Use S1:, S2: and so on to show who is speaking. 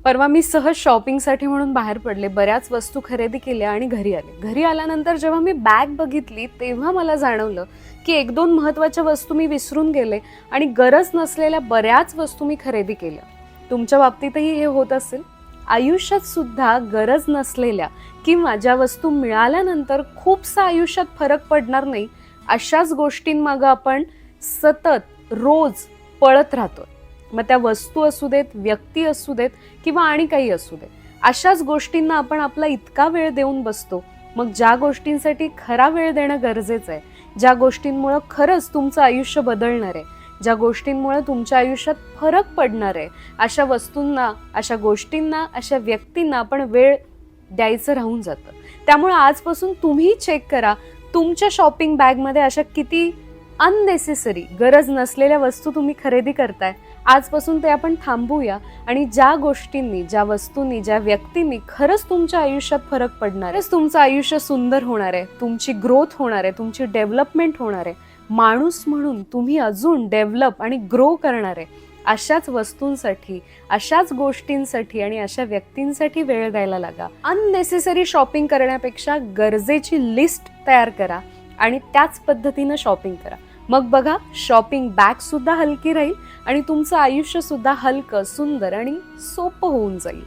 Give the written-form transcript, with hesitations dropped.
S1: परवा मी सहज शॉपिंगसाठी म्हणून बाहेर पडले, बऱ्याच वस्तू खरेदी केल्या आणि घरी आले. घरी आल्यानंतर जेव्हा मी बॅग बघितली तेव्हा मला जाणवलं की एक दोन महत्त्वाच्या वस्तू मी विसरून गेले आणि गरज नसलेल्या बऱ्याच वस्तू मी खरेदी केल्या. तुमच्या बाबतीतही हे होत असेल. आयुष्यात सुद्धा गरज नसलेल्या किंवा ज्या वस्तू मिळाल्यानंतर खूपसा आयुष्यात फरक पडणार नाही अशाच गोष्टींमागं आपण सतत रोज पळत राहतो. मग त्या वस्तू असू देत, व्यक्ती असू देत किंवा आणि काही असू देत, अशाच गोष्टींना आपण आपला इतका वेळ देऊन बसतो. मग ज्या गोष्टींसाठी खरा वेळ देणं गरजेचं आहे, ज्या गोष्टींमुळे खरंच तुमचं आयुष्य बदलणार आहे, ज्या गोष्टींमुळे तुमच्या आयुष्यात फरक पडणार आहे, अशा वस्तूंना, अशा गोष्टींना, अशा व्यक्तींना आपण वेळ द्यायचं राहून जातं. त्यामुळे आजपासून तुम्ही चेक करा तुमच्या शॉपिंग बॅगमध्ये अशा किती अननेसेसरी, गरज नसलेल्या वस्तू तुम्ही खरेदी करताय. आजपासून ते आपण थांबूया आणि ज्या गोष्टींनी, ज्या वस्तूंनी, ज्या व्यक्तींनी खरंच तुमच्या आयुष्यात फरक पडणार आहे, तुमचं आयुष्य सुंदर होणार आहे, तुमची ग्रोथ होणार आहे, तुमची डेव्हलपमेंट होणार आहे, माणूस म्हणून तुम्ही अजून डेव्हलप आणि ग्रो करणार आहे, अशाच वस्तूंसाठी, अशाच गोष्टींसाठी आणि अशा व्यक्तींसाठी वेळ द्यायला लागा. अननेसेसरी शॉपिंग करण्यापेक्षा गरजेची लिस्ट तयार करा आणि त्याच पद्धतीनं शॉपिंग करा. मग बघा, शॉपिंग बॅग सुद्धा हलकी राहील आणि तुमचं आयुष्य सुद्धा हलकं, सुंदर आणि सोपं होऊन जाईल.